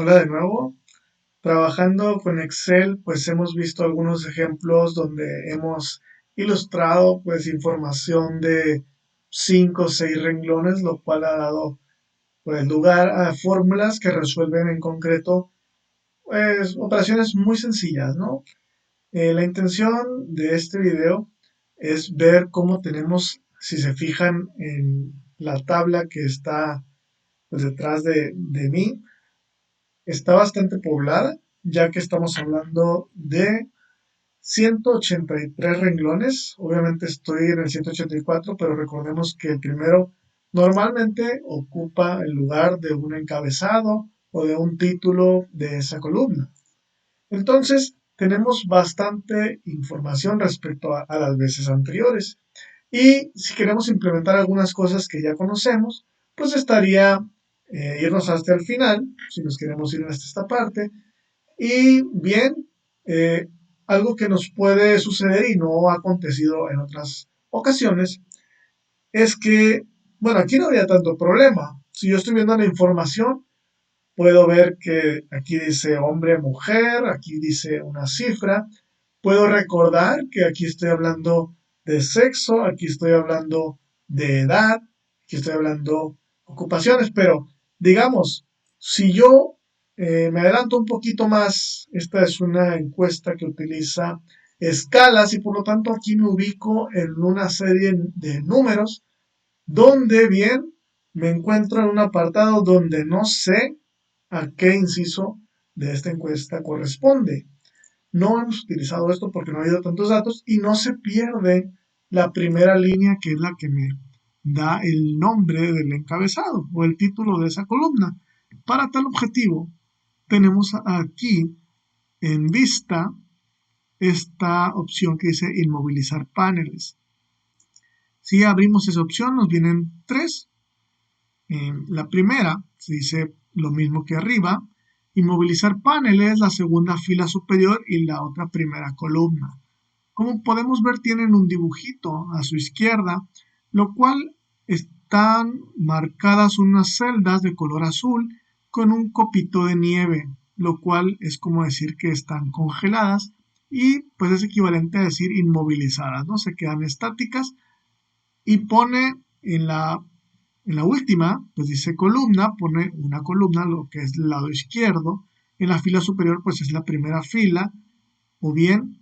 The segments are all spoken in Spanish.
Hola de nuevo. Trabajando con Excel, pues hemos visto algunos ejemplos donde hemos ilustrado pues información de 5 o 6 renglones, lo cual ha dado pues lugar a fórmulas que resuelven en concreto pues operaciones muy sencillas, ¿no? La intención de este video es ver cómo tenemos, si se fijan en la tabla que está pues, detrás de mí, está bastante poblada, ya que estamos hablando de 183 renglones. Obviamente estoy en el 184, pero recordemos que el primero normalmente ocupa el lugar de un encabezado o de un título de esa columna. Entonces, tenemos bastante información respecto a las veces anteriores. Y si queremos implementar algunas cosas que ya conocemos, pues estaría irnos hasta el final, si nos queremos ir hasta esta parte. Y bien, eh, algo que nos puede suceder y no ha acontecido en otras ocasiones es que, bueno, aquí no habría tanto problema. Si yo estoy viendo la información, puedo ver que aquí dice hombre, mujer, aquí dice una cifra. Puedo recordar que aquí estoy hablando de sexo, aquí estoy hablando de edad, aquí estoy hablando ocupaciones, pero digamos, si yo me adelanto un poquito más, esta es una encuesta que utiliza escalas y por lo tanto aquí me ubico en una serie de números donde bien me encuentro en un apartado donde no sé a qué inciso de esta encuesta corresponde. No hemos utilizado esto porque no ha habido tantos datos y no se pierde la primera línea que es la que me da el nombre del encabezado o el título de esa columna. Para tal objetivo, tenemos aquí en vista esta opción que dice inmovilizar paneles. Si abrimos esa opción, nos vienen tres. La primera se dice lo mismo que arriba. Inmovilizar paneles, la segunda fila superior y la otra primera columna. Como podemos ver, tienen un dibujito a su izquierda, lo cual están marcadas unas celdas de color azul con un copito de nieve, lo cual es como decir que están congeladas y pues es equivalente a decir inmovilizadas, ¿no? Se quedan estáticas y pone en la última, pues dice columna, pone una columna, lo que es el lado izquierdo, en la fila superior pues es la primera fila, o bien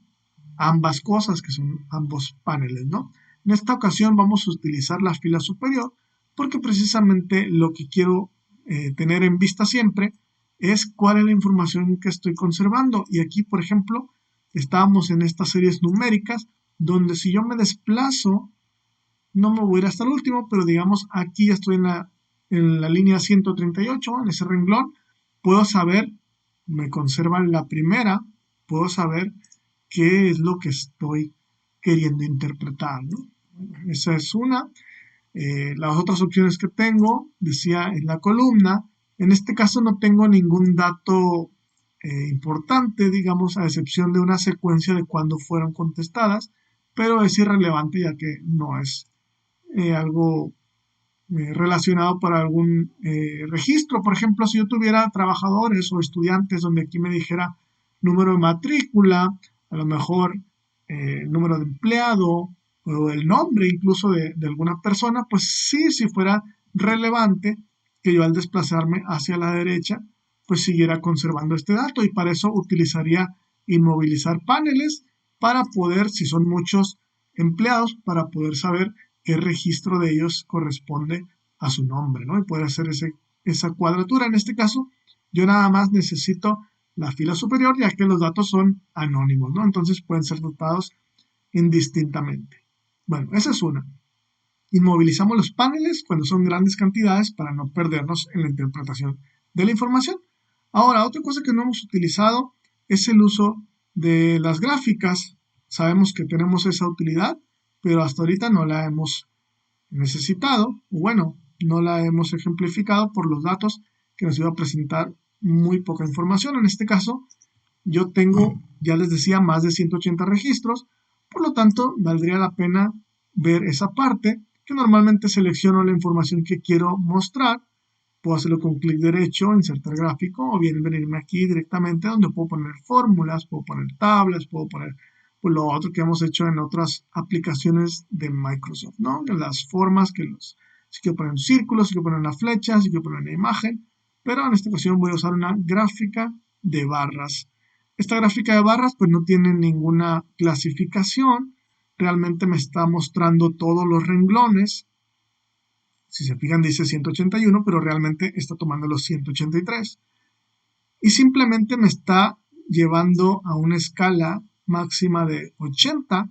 ambas cosas, que son ambos paneles, ¿no? En esta ocasión vamos a utilizar la fila superior porque precisamente lo que quiero tener en vista siempre es cuál es la información que estoy conservando. Y aquí, por ejemplo, estábamos en estas series numéricas donde si yo me desplazo, no me voy a ir hasta el último, pero digamos aquí ya estoy en la línea 138, en ese renglón, puedo saber, me conserva la primera, puedo saber qué es lo que estoy queriendo interpretar, ¿no? Esa es una. Las otras opciones que tengo, decía en la columna, en este caso no tengo ningún dato importante, digamos, a excepción de una secuencia de cuándo fueron contestadas, pero es irrelevante ya que no es algo relacionado para algún registro. Por ejemplo, si yo tuviera trabajadores o estudiantes donde aquí me dijera número de matrícula, a lo mejor número de empleado o el nombre incluso de alguna persona, pues sí, si fuera relevante que yo al desplazarme hacia la derecha, pues siguiera conservando este dato y para eso utilizaría inmovilizar paneles para poder, si son muchos empleados, para poder saber qué registro de ellos corresponde a su nombre, ¿no? Y poder hacer esa cuadratura. En este caso, yo nada más necesito la fila superior, ya que los datos son anónimos, ¿no? Entonces pueden ser tratados indistintamente. Bueno, esa es una. Inmovilizamos los paneles cuando son grandes cantidades para no perdernos en la interpretación de la información. Ahora, otra cosa que no hemos utilizado es el uso de las gráficas. Sabemos que tenemos esa utilidad, pero hasta ahorita no la hemos necesitado, o bueno, no la hemos ejemplificado por los datos que nos iba a presentar muy poca información. En este caso, yo tengo, ya les decía, más de 180 registros, por lo tanto, valdría la pena ver esa parte, que normalmente selecciono la información que quiero mostrar Puedo hacerlo con clic derecho, insertar gráfico, o bien venirme aquí directamente donde puedo poner fórmulas, puedo poner tablas, puedo poner pues, lo otro que hemos hecho en otras aplicaciones de Microsoft, ¿no? De las formas si quiero poner un círculo, si quiero poner una flecha, si quiero poner una imagen, pero en esta ocasión voy a usar una gráfica de barras. Esta gráfica de barras pues no tiene ninguna clasificación, realmente me está mostrando todos los renglones. Si se fijan dice 181, pero realmente está tomando los 183. Y simplemente me está llevando a una escala máxima de 80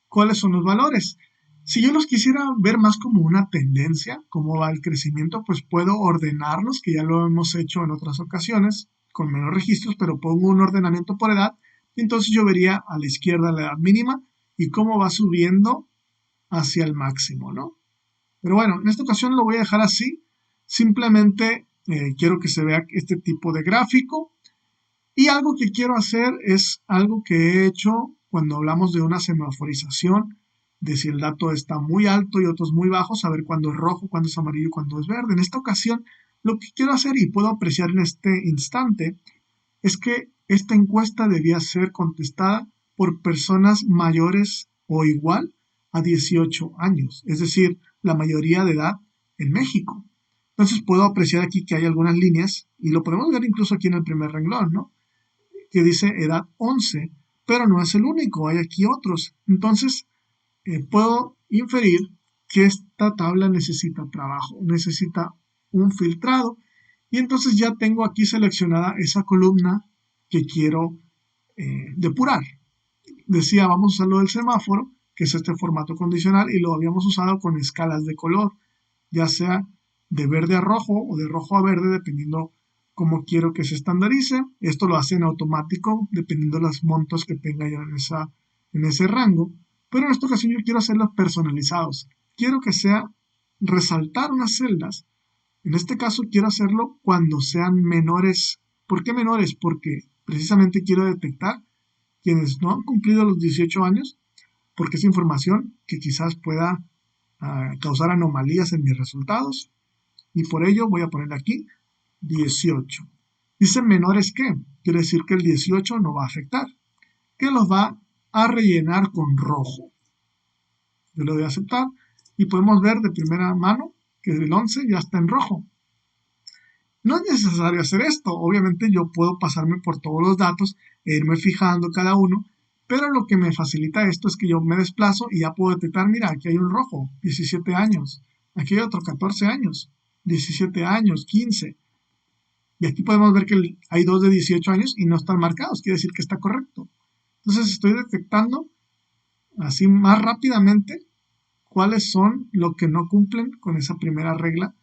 cuáles son los valores. Si yo los quisiera ver más como una tendencia, cómo va el crecimiento, pues puedo ordenarlos, que ya lo hemos hecho en otras ocasiones, con menos registros, pero pongo un ordenamiento por edad, y entonces yo vería a la izquierda la edad mínima y cómo va subiendo hacia el máximo, ¿no? Pero bueno, en esta ocasión lo voy a dejar así. Simplemente quiero que se vea este tipo de gráfico. Y algo que quiero hacer es algo que he hecho cuando hablamos de una semaforización, de si el dato está muy alto y otros muy bajos, saber cuándo es rojo, cuándo es amarillo y cuándo es verde. En esta ocasión, lo que quiero hacer y puedo apreciar en este instante es que esta encuesta debía ser contestada por personas mayores o igual a 18 años, es decir, la mayoría de edad en México. Entonces puedo apreciar aquí que hay algunas líneas y lo podemos ver incluso aquí en el primer renglón, ¿no? Que dice edad 11, pero no es el único, hay aquí otros. Entonces puedo inferir que esta tabla necesita trabajo, necesita un filtrado y entonces ya tengo aquí seleccionada esa columna que quiero depurar. Decía, vamos a usarlo del semáforo, que es este formato condicional, y lo habíamos usado con escalas de color, ya sea de verde a rojo o de rojo a verde, dependiendo cómo quiero que se estandarice. Esto lo hace en automático, dependiendo de los montos que tenga yo en ese rango. Pero en esta ocasión yo quiero hacerlos personalizados. Quiero que sea resaltar unas celdas. En este caso quiero hacerlo cuando sean menores. ¿Por qué menores? Porque precisamente quiero detectar quienes no han cumplido los 18 años, porque es información que quizás pueda causar anomalías en mis resultados. Y por ello voy a poner aquí 18. Dice menores que, quiere decir que el 18 no va a afectar, que los va a rellenar con rojo. Yo le doy a aceptar y podemos ver de primera mano que el 11 ya está en rojo. No es necesario hacer esto, obviamente yo puedo pasarme por todos los datos e irme fijando cada uno, pero lo que me facilita esto es que yo me desplazo y ya puedo detectar, mira, aquí hay un rojo, 17 años, aquí hay otro, 14 años, 17 años, 15, y aquí podemos ver que hay dos de 18 años y no están marcados, quiere decir que está correcto. Entonces estoy detectando así más rápidamente cuáles son los que no cumplen con esa primera regla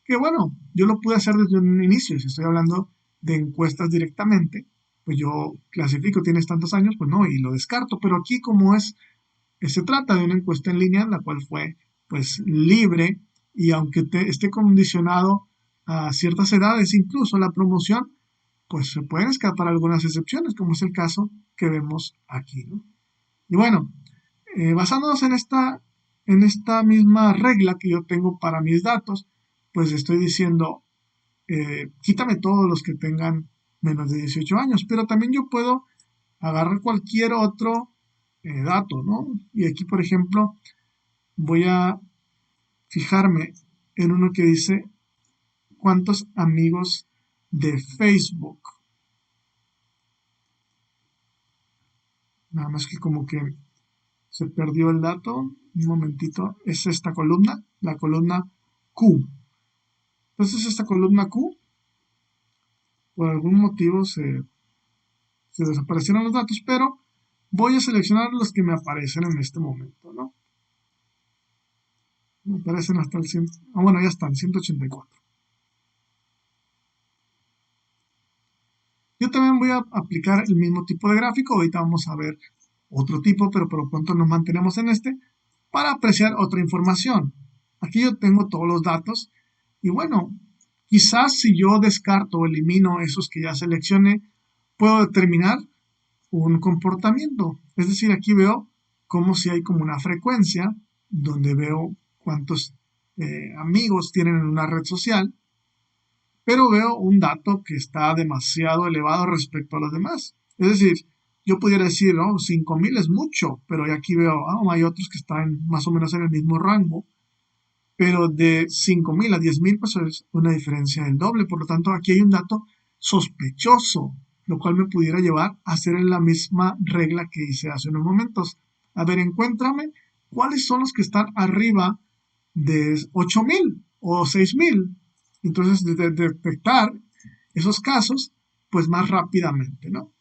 que bueno, yo lo pude hacer desde un inicio, si estoy hablando de encuestas directamente, pues yo clasifico, tienes tantos años, pues no, y lo descarto, pero aquí como se trata de una encuesta en línea, la cual fue pues libre y aunque esté condicionado a ciertas edades, incluso la promoción, pues se pueden escapar algunas excepciones, como es el caso que vemos aquí, ¿no? Y bueno, basándonos en esta misma regla que yo tengo para mis datos, pues estoy diciendo, quítame todos los que tengan menos de 18 años, pero también yo puedo agarrar cualquier otro dato, ¿no? Y aquí, por ejemplo, voy a fijarme en uno que dice cuántos amigos de Facebook. Nada más que como que se perdió el dato. Un momentito. Es esta columna, la columna Q. Entonces esta columna Q, por algún motivo se desaparecieron los datos, pero voy a seleccionar los que me aparecen en este momento, ¿no? Me aparecen hasta el 100, bueno, ya están, 184. Yo también voy a aplicar el mismo tipo de gráfico, ahorita vamos a ver otro tipo, pero por lo pronto nos mantenemos en este, para apreciar otra información. Aquí yo tengo todos los datos y bueno, quizás si yo descarto o elimino esos que ya seleccioné, puedo determinar un comportamiento. Es decir, aquí veo como si hay como una frecuencia donde veo cuántos amigos tienen en una red social pero veo un dato que está demasiado elevado respecto a los demás. Es decir, yo pudiera decir, oh, 5.000 es mucho, pero aquí veo, hay otros que están más o menos en el mismo rango, pero de 5.000 a 10.000 pues es una diferencia del doble. Por lo tanto, aquí hay un dato sospechoso, lo cual me pudiera llevar a hacer la misma regla que hice hace unos momentos. A ver, encuéntrame cuáles son los que están arriba de 8.000 o 6.000. Entonces, detectar esos casos, pues más rápidamente, ¿no?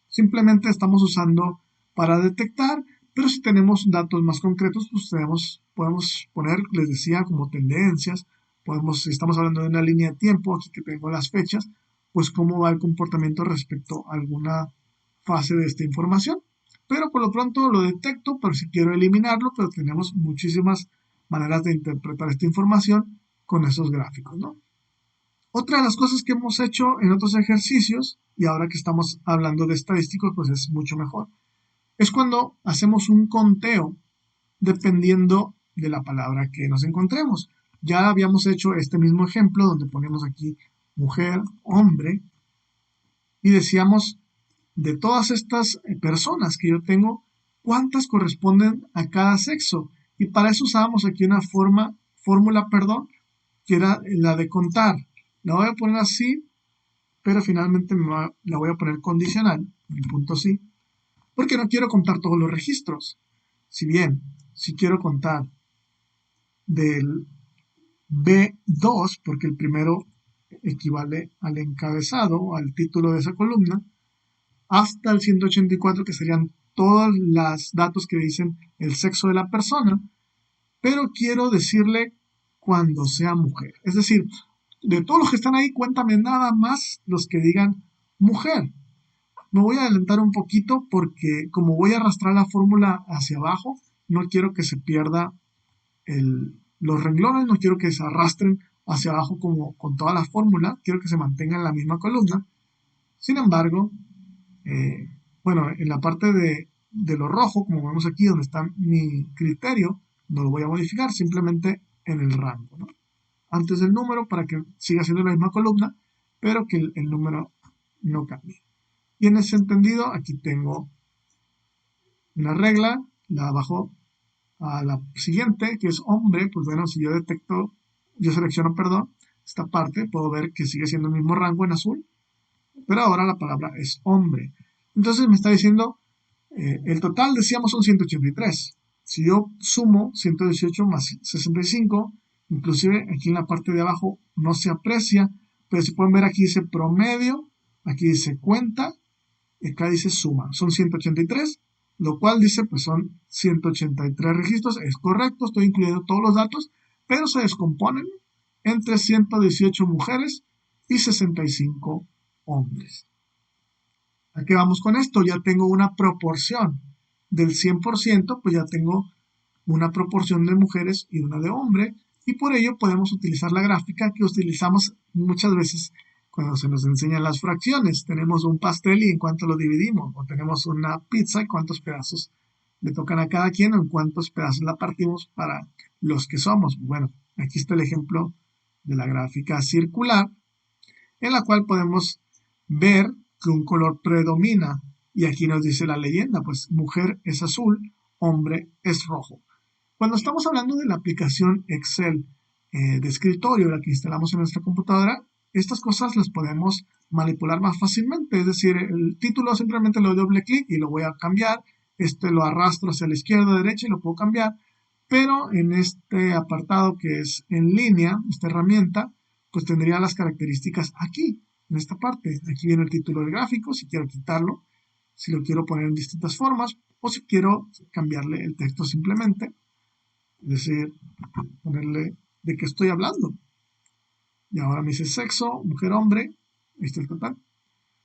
Simplemente estamos usando para detectar, pero si tenemos datos más concretos, pues podemos poner, les decía, como tendencias, si estamos hablando de una línea de tiempo, aquí que tengo las fechas, pues cómo va el comportamiento respecto a alguna fase de esta información. Pero por lo pronto lo detecto, pero si quiero eliminarlo, pero tenemos muchísimas maneras de interpretar esta información con esos gráficos, ¿no? Otra de las cosas que hemos hecho en otros ejercicios, y ahora que estamos hablando de estadísticos, pues es mucho mejor, es cuando hacemos un conteo dependiendo de la palabra que nos encontremos. Ya habíamos hecho este mismo ejemplo donde ponemos aquí mujer, hombre, y decíamos de todas estas personas que yo tengo, cuántas corresponden a cada sexo. Y para eso usábamos aquí una fórmula, que era la de contar. La voy a poner así, pero finalmente la voy a poner condicional, el punto sí, porque no quiero contar todos los registros. Si bien, si quiero contar del B2, porque el primero equivale al encabezado, al título de esa columna, hasta el 184, que serían todos los datos que dicen el sexo de la persona, pero quiero decirle cuando sea mujer. Es decir, de todos los que están ahí, cuéntame nada más los que digan mujer. Me voy a adelantar un poquito porque como voy a arrastrar la fórmula hacia abajo, no quiero que se pierda los renglones, no quiero que se arrastren hacia abajo como con toda la fórmula, quiero que se mantenga en la misma columna. Sin embargo, bueno, en la parte de lo rojo, como vemos aquí donde está mi criterio, no lo voy a modificar, simplemente en el rango, ¿no? Antes del número para que siga siendo la misma columna, pero que el número no cambie. Y en ese entendido, aquí tengo una regla, la bajo a la siguiente, que es hombre, pues bueno, si yo selecciono, perdón, esta parte, puedo ver que sigue siendo el mismo rango en azul, pero ahora la palabra es hombre. Entonces me está diciendo, el total decíamos son 183. Si yo sumo 118 más 65, inclusive aquí en la parte de abajo no se aprecia, pero si pueden ver aquí dice promedio, aquí dice cuenta, y acá dice suma. Son 183, lo cual dice pues son 183 registros. Es correcto, estoy incluyendo todos los datos, pero se descomponen entre 118 mujeres y 65 hombres. ¿A qué vamos con esto? Ya tengo una proporción del 100%, pues ya tengo una proporción de mujeres y una de hombres, y por ello podemos utilizar la gráfica que utilizamos muchas veces cuando se nos enseñan las fracciones. Tenemos un pastel y en cuánto lo dividimos, o tenemos una pizza y cuántos pedazos le tocan a cada quien o en cuántos pedazos la partimos para los que somos. Bueno, aquí está el ejemplo de la gráfica circular, en la cual podemos ver que un color predomina. Y aquí nos dice la leyenda, pues mujer es azul, hombre es rojo. Cuando estamos hablando de la aplicación Excel de escritorio, la que instalamos en nuestra computadora, estas cosas las podemos manipular más fácilmente. Es decir, el título simplemente le doy doble clic y lo voy a cambiar. Este lo arrastro hacia la izquierda o derecha y lo puedo cambiar. Pero en este apartado que es en línea, esta herramienta, pues tendría las características aquí, en esta parte. Aquí viene el título del gráfico, si quiero quitarlo, si lo quiero poner en distintas formas, o si quiero cambiarle el texto simplemente, es decir, ponerle de qué estoy hablando. Y ahora me dice sexo, mujer, hombre, ahí está el total.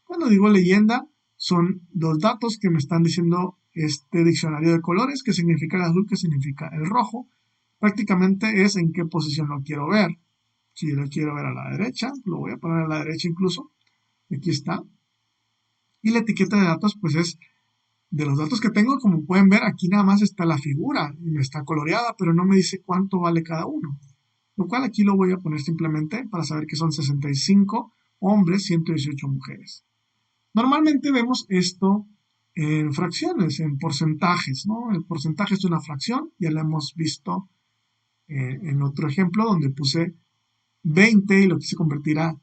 Cuando digo leyenda, son los datos que me están diciendo este diccionario de colores, que significa el azul, que significa el rojo. Prácticamente es en qué posición lo quiero ver. Si yo lo quiero ver a la derecha, lo voy a poner a la derecha incluso. Aquí está. Y la etiqueta de datos, pues es de los datos que tengo, como pueden ver, aquí nada más está la figura y me está coloreada, pero no me dice cuánto vale cada uno. lo cual aquí lo voy a poner simplemente para saber que son 65 hombres, 118 mujeres. Normalmente vemos esto en fracciones, en porcentajes, ¿no? El porcentaje es una fracción, ya lo hemos visto en otro ejemplo donde puse 20 y lo quise convertir a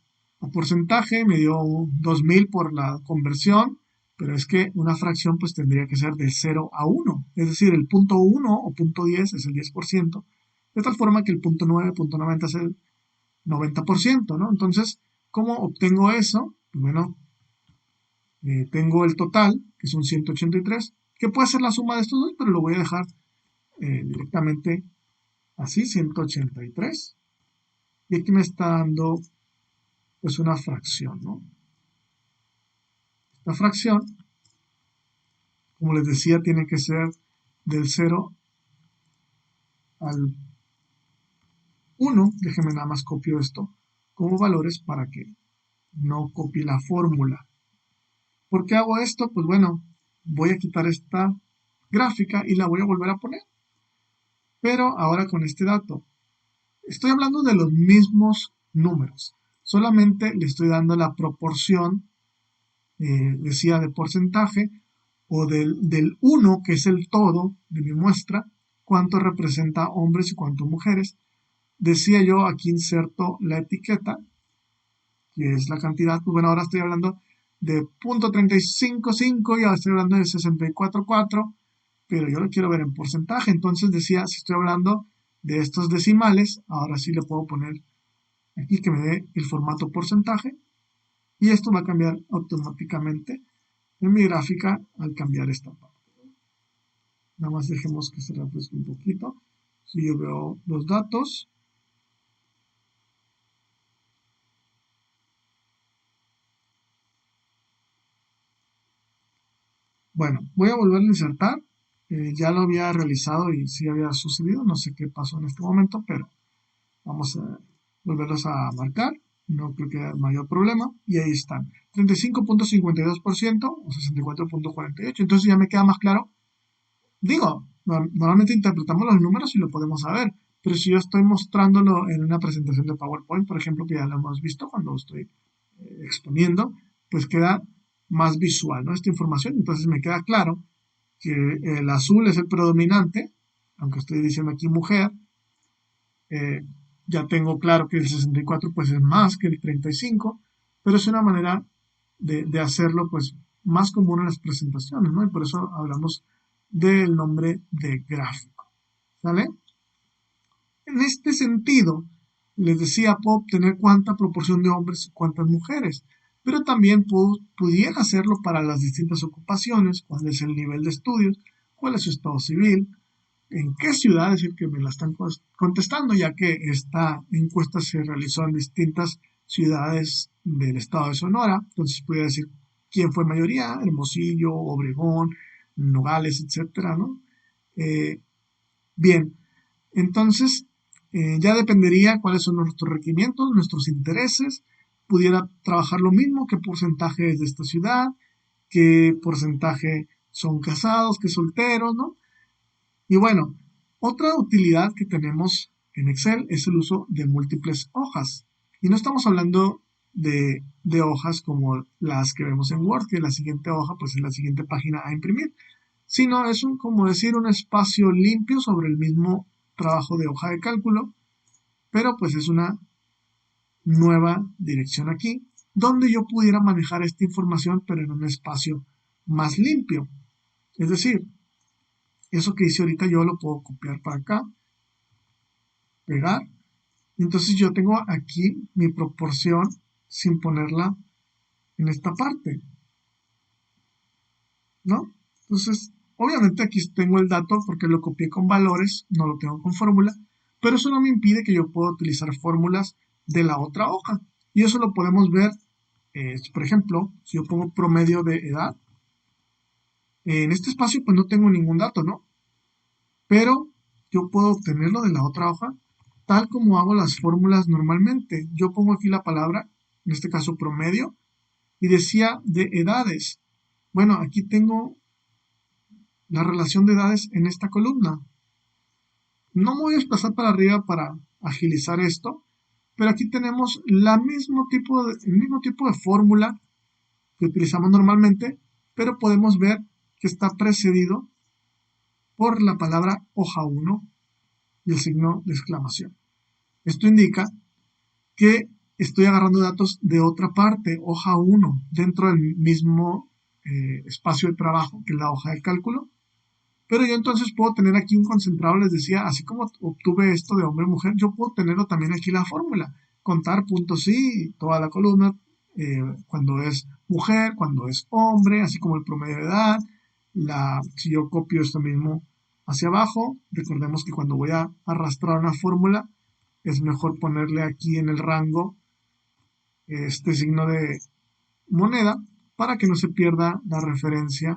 porcentaje, me dio 2000 por la conversión, pero es que una fracción pues tendría que ser de 0 a 1, es decir, el punto 1 o punto 10 es el 10%, de tal forma que el punto 9, punto 90 es el 90%, ¿no? Entonces, ¿cómo obtengo eso? Pues bueno, tengo el total, que son 183, que puede ser la suma de estos dos, pero lo voy a dejar directamente así, 183. Y aquí me está dando pues una fracción, ¿no? La fracción, como les decía, tiene que ser del 0 al 1. Déjenme nada más copio esto como valores para que no copie la fórmula. ¿Por qué hago esto? Pues bueno, voy a quitar esta gráfica y la voy a volver a poner. Pero ahora con este dato, estoy hablando de los mismos números. Solamente le estoy dando la proporción, decía, de porcentaje, o del 1, que es el todo de mi muestra, cuánto representa hombres y cuánto mujeres. Decía yo, aquí inserto la etiqueta, que es la cantidad. Pues bueno, ahora estoy hablando de .355 y ahora estoy hablando de 64.4, pero yo lo quiero ver en porcentaje. Entonces decía, si estoy hablando de estos decimales, ahora sí le puedo poner aquí que me dé el formato porcentaje y esto va a cambiar automáticamente en mi gráfica al cambiar esta parte. Nada más dejemos que se refresque un poquito. Si yo veo los datos, bueno, voy a volver a insertar. Ya lo había realizado y sí había sucedido. No sé qué pasó en este momento, pero vamos a volverlos a marcar. No creo que haya mayor problema. Y ahí están. 35.52% o 64.48. Entonces ya me queda más claro. Digo, normalmente interpretamos los números y lo podemos saber, pero si yo estoy mostrándolo en una presentación de PowerPoint, por ejemplo, que ya lo hemos visto cuando estoy exponiendo, pues queda más visual, ¿no? Esta información. Entonces me queda claro que el azul es el predominante, aunque estoy diciendo aquí mujer, eh, ya tengo claro que el 64 pues es más que el 35, pero es una manera de hacerlo pues más común en las presentaciones, ¿no? Y por eso hablamos del nombre de gráfico, ¿sale? En este sentido, les decía, puedo obtener cuánta proporción de hombres y cuántas mujeres, pero también pudiera hacerlo para las distintas ocupaciones, cuál es el nivel de estudios, cuál es su estado civil, en qué ciudad es el que me la están contestando, ya que esta encuesta se realizó en distintas ciudades del estado de Sonora. Entonces podría decir quién fue mayoría: Hermosillo, Obregón, Nogales, etcétera, ¿no? Bien, entonces ya dependería cuáles son nuestros requerimientos, nuestros intereses. Pudiera trabajar lo mismo, qué porcentaje es de esta ciudad, qué porcentaje son casados, qué solteros, ¿no? Y bueno, otra utilidad que tenemos en Excel es el uso de múltiples hojas. Y no estamos hablando de hojas como las que vemos en Word, que la siguiente hoja pues es la siguiente página a imprimir, sino es como decir un espacio limpio sobre el mismo trabajo de hoja de cálculo, pero pues es una nueva dirección aquí, donde yo pudiera manejar esta información, pero en un espacio más limpio. Es decir, eso que hice ahorita yo lo puedo copiar para acá, pegar. Entonces yo tengo aquí mi proporción sin ponerla en esta parte, ¿no? Entonces, obviamente aquí tengo el dato porque lo copié con valores, no lo tengo con fórmula, pero eso no me impide que yo pueda utilizar fórmulas de la otra hoja. Y eso lo podemos ver, por ejemplo, si yo pongo promedio de edad, en este espacio pues no tengo ningún dato, ¿no? Pero yo puedo obtenerlo de la otra hoja tal como hago las fórmulas normalmente. Yo pongo aquí la palabra, en este caso promedio, y decía de edades. Bueno, aquí tengo la relación de edades en esta columna. No me voy a desplazar para arriba para agilizar esto, pero aquí tenemos el mismo tipo de fórmula que utilizamos normalmente, pero podemos ver que está precedido por la palabra hoja 1 y el signo de exclamación. Esto indica que estoy agarrando datos de otra parte, hoja 1, dentro del mismo espacio de trabajo que es la hoja de cálculo. Pero yo entonces puedo tener aquí un concentrado, les decía, así como obtuve esto de hombre-mujer, yo puedo tenerlo también aquí la fórmula, contar puntos y toda la columna, cuando es mujer, cuando es hombre, así como el promedio de edad. Si yo copio esto mismo hacia abajo, recordemos que cuando voy a arrastrar una fórmula, es mejor ponerle aquí en el rango este signo de moneda para que no se pierda la referencia.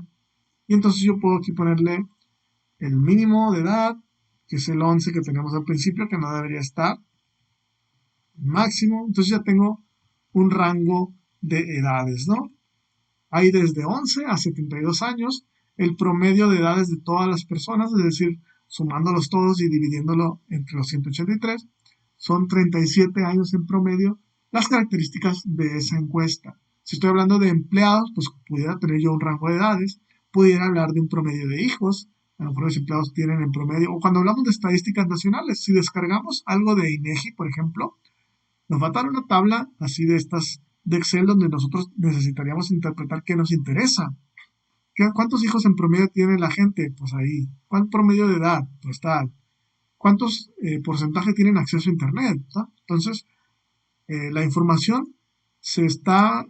Y entonces yo puedo aquí ponerle el mínimo de edad, que es el 11 que tenemos al principio, que no debería estar, máximo, entonces ya tengo un rango de edades, ¿no? Hay desde 11 a 72 años, el promedio de edades de todas las personas, es decir, sumándolos todos y dividiéndolo entre los 183, son 37 años en promedio las características de esa encuesta. Si estoy hablando de empleados, pues pudiera tener yo un rango de edades, pudiera hablar de un promedio de hijos, a lo mejor los empleados tienen en promedio, o cuando hablamos de estadísticas nacionales, si descargamos algo de INEGI, por ejemplo, nos va a dar una tabla así de estas de Excel donde nosotros necesitaríamos interpretar qué nos interesa. ¿Cuántos hijos en promedio tiene la gente? Pues ahí. ¿Cuál promedio de edad? Pues tal. ¿Cuántos porcentaje tienen acceso a Internet? ¿Tá? Entonces, la información se está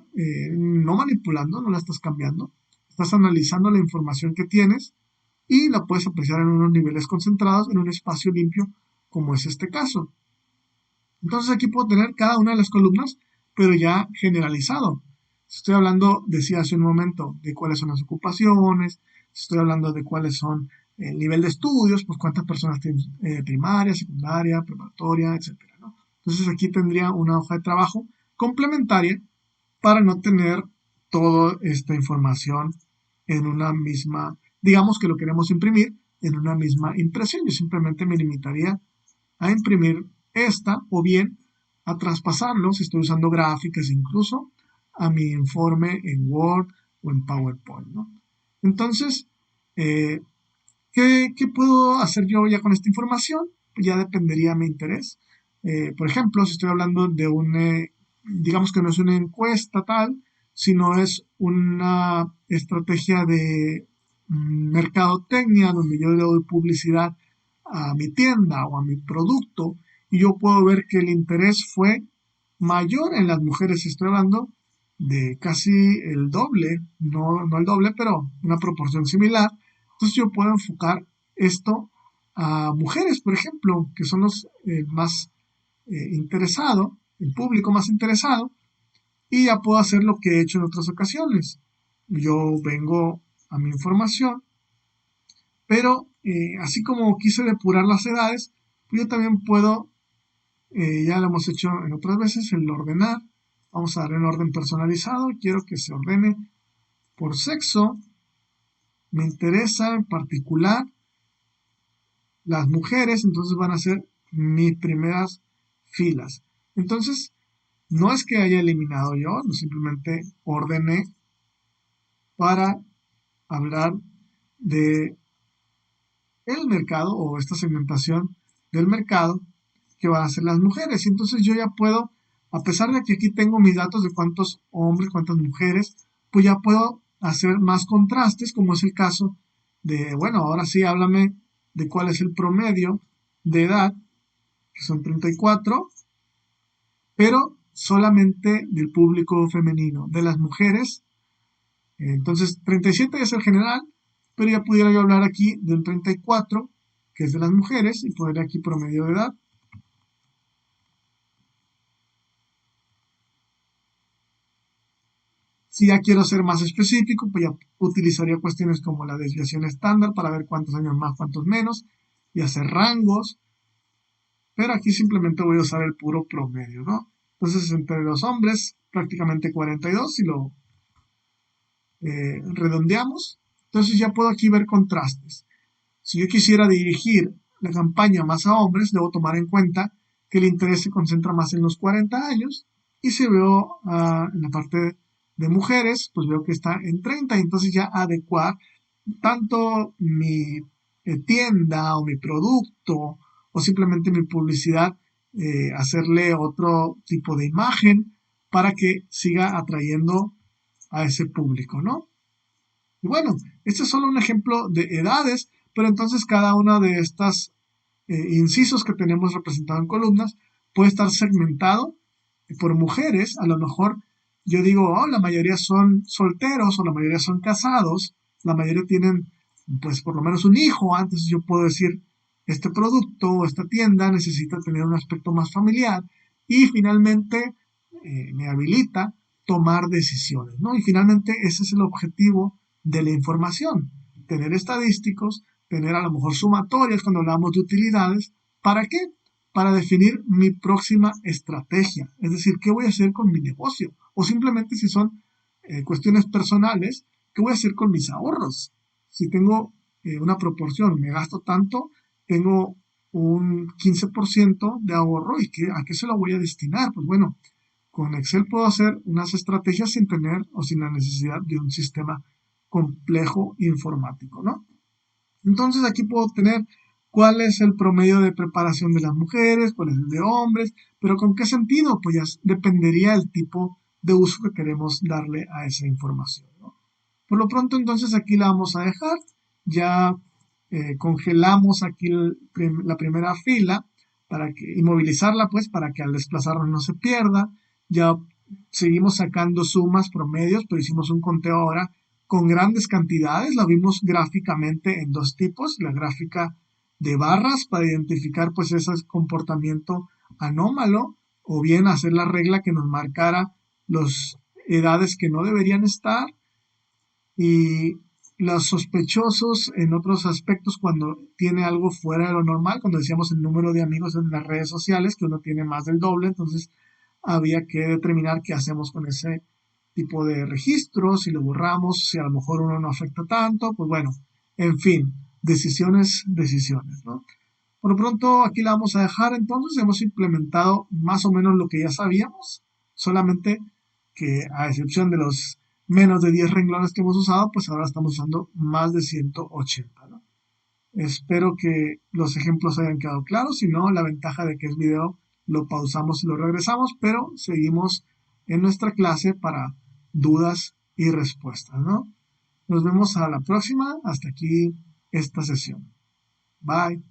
no manipulando, no la estás cambiando. Estás analizando la información que tienes y la puedes apreciar en unos niveles concentrados en un espacio limpio como es este caso. Entonces aquí puedo tener cada una de las columnas, pero ya generalizado. Si estoy hablando, decía hace un momento, de cuáles son las ocupaciones, si estoy hablando de cuáles son el nivel de estudios, pues cuántas personas tienen primaria, secundaria, preparatoria, etcétera, ¿no? Entonces aquí tendría una hoja de trabajo complementaria para no tener toda esta información en una misma, digamos que lo queremos imprimir en una misma impresión. Yo simplemente me limitaría a imprimir esta o bien a traspasarlo, si estoy usando gráficas incluso, a mi informe en Word o en PowerPoint, ¿no? Entonces, eh, ¿qué puedo hacer yo ya con esta información? Ya dependería de mi interés. Por ejemplo, si estoy hablando de digamos que no es una encuesta tal, sino es una estrategia de mercadotecnia donde yo le doy publicidad a mi tienda o a mi producto y yo puedo ver que el interés fue mayor en las mujeres, estoy hablando de casi el doble, no el doble, pero una proporción similar. Entonces yo puedo enfocar esto a mujeres, por ejemplo, que son los más interesados, el público más interesado, y ya puedo hacer lo que he hecho en otras ocasiones. Yo vengo a mi información, pero así como quise depurar las edades, pues yo también puedo, ya lo hemos hecho en otras veces, el ordenar. Vamos a darle un orden personalizado. Quiero que se ordene por sexo. Me interesa en particular las mujeres, entonces van a ser mis primeras filas. Entonces, no es que haya eliminado yo, no simplemente ordené para hablar de el mercado o esta segmentación del mercado que van a ser las mujeres. Y entonces yo ya puedo, a pesar de que aquí tengo mis datos de cuántos hombres, cuántas mujeres, pues ya puedo hacer más contrastes, como es el caso de, bueno, ahora sí háblame de cuál es el promedio de edad, que son 34, pero solamente del público femenino, de las mujeres. Entonces, 37 es el general, pero ya pudiera yo hablar aquí del 34, que es de las mujeres, y poner aquí promedio de edad. Si ya quiero ser más específico, pues ya utilizaría cuestiones como la desviación estándar para ver cuántos años más, cuántos menos, y hacer rangos, pero aquí simplemente voy a usar el puro promedio, ¿no? Entonces, entre los hombres, prácticamente 42, si lo redondeamos, entonces ya puedo aquí ver contrastes. Si yo quisiera dirigir la campaña más a hombres, debo tomar en cuenta que el interés se concentra más en los 40 años. Y si veo en la parte de mujeres, pues veo que está en 30. Y entonces ya adecuar tanto mi tienda o mi producto o simplemente mi publicidad, hacerle otro tipo de imagen para que siga atrayendo a ese público, ¿no? Y bueno, este es solo un ejemplo de edades, pero entonces cada una de estas incisos que tenemos representado en columnas puede estar segmentado por mujeres. A lo mejor yo digo, oh, la mayoría son solteros o la mayoría son casados, la mayoría tienen pues por lo menos un hijo. Antes yo puedo decir, este producto o esta tienda necesita tener un aspecto más familiar y finalmente me habilita tomar decisiones, ¿no? Y finalmente ese es el objetivo de la información, tener estadísticos, tener a lo mejor sumatorias cuando hablamos de utilidades. ¿Para qué? Para definir mi próxima estrategia, es decir, qué voy a hacer con mi negocio, o simplemente si son cuestiones personales, qué voy a hacer con mis ahorros. Si tengo una proporción, me gasto tanto, tengo un 15% de ahorro y ¿a qué se lo voy a destinar? Pues bueno, con Excel puedo hacer unas estrategias sin tener o sin la necesidad de un sistema complejo informático, ¿no? Entonces aquí puedo tener cuál es el promedio de preparación de las mujeres, cuál es el de hombres, pero ¿con qué sentido? Pues ya dependería el tipo de uso que queremos darle a esa información, ¿no? Por lo pronto entonces aquí la vamos a dejar, ya congelamos aquí la primera fila para que inmovilizarla pues para que al desplazarnos no se pierda, ya seguimos sacando sumas, promedios, pero hicimos un conteo ahora con grandes cantidades, la vimos gráficamente en dos tipos, la gráfica de barras para identificar pues ese comportamiento anómalo o bien hacer la regla que nos marcara las edades que no deberían estar y los sospechosos en otros aspectos cuando tiene algo fuera de lo normal, cuando decíamos el número de amigos en las redes sociales, que uno tiene más del doble, entonces había que determinar qué hacemos con ese tipo de registros, si lo borramos, si a lo mejor uno no afecta tanto, pues bueno, en fin, decisiones, ¿no? Por lo pronto aquí la vamos a dejar, entonces hemos implementado más o menos lo que ya sabíamos, solamente que a excepción de los menos de 10 renglones que hemos usado, pues ahora estamos usando más de 180, ¿no? Espero que los ejemplos hayan quedado claros, si no, la ventaja de que es video, lo pausamos y lo regresamos, pero seguimos en nuestra clase para dudas y respuestas, ¿no? Nos vemos a la próxima, hasta aquí esta sesión. Bye.